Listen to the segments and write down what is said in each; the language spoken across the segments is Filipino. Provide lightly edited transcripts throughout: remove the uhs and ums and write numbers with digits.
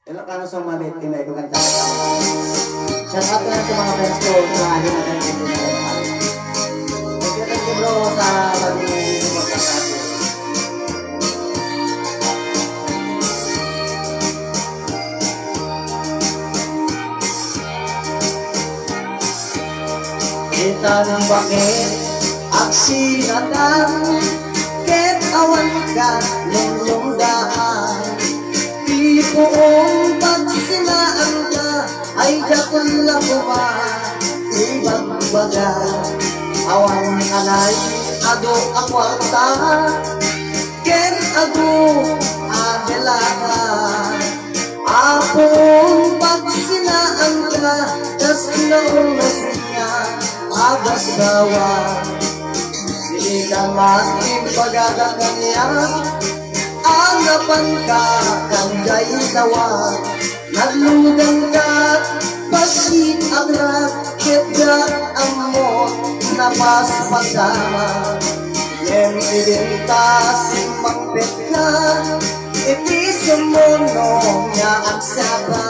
Ilocano sa malit, tinay ko kanta. Shout out lang sa mga friends ko na hindi na kayo hindi na kayo. Thank you bro sa bagong magkakasin. Kita ng bakit aksinatan, ket awan ka ninyong daan. Ipoong pagsinaan ka ay jakon lang ba ibang baga. Awan anay ado akwarta, ken ado adelaga. Apong pagsinaan ka kas naunas niya agasawa. Di ka masim pagagagan niya, agapan ka kanjay sawa. Naglugang ka pasit agrat, ketgat amo napas pagkama. Yen ibinta simakpet ka, itisemono niya agsaba.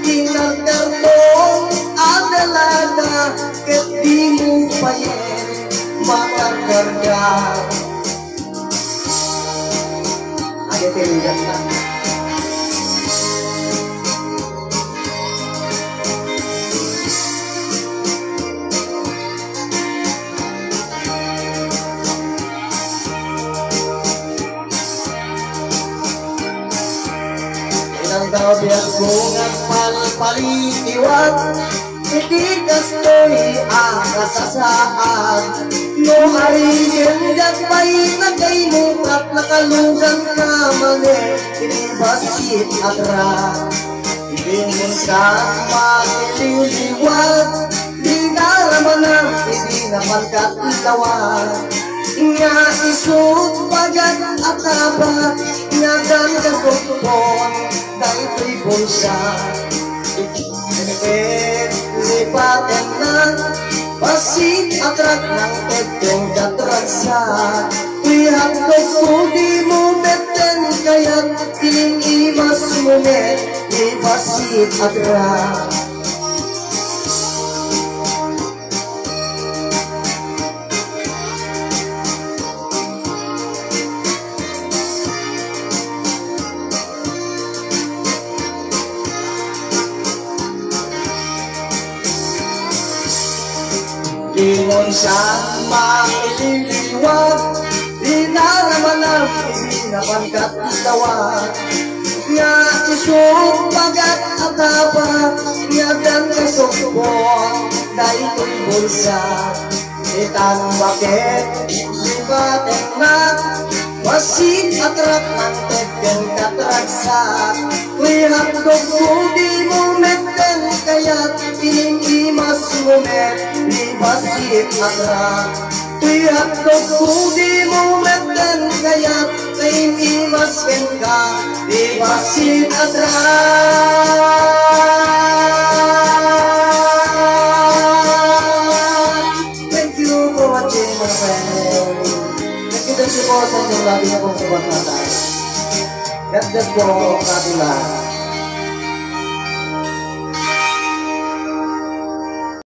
Kinagkartong adalaga, ket di mo payen makakarga. Ada tindak na. Inang daw biyak kong ang palpalitiwag, hindi kastoy ang kasasaan. No arigin gatpay na kay mo at nakalugan ka mani, inibasit agra. Hindi mo ka makililiwag, di nalaman ang hindi naman katitawag. Nga isut pagat at taba, nga dan kasukpon, dahil ko'y bulsa. Lipaten na pasit atrak ng peteng katragsa. Kuya't ko di mo beten, kaya't tinimas mo met di pasit atrak. Ingon siyang maililiwag, di nalaman ang hindi naman katitawag. Nga isuk pagat at haba, nga dan kasukbon, dahil ko'y bulsa. Itang bakit, libaten na, pasit at rak ng teken katragsa. Kuy hapdog ko di mo meten, kaya't tinimas mo met, basit atrak. Kuy hapdog ko di mo meten, kaya't tinimas ken ka, di basit atrak. Thank you for watching my friend. Thank you po sa inyong lagi na pong suporta. God bless po, Katula.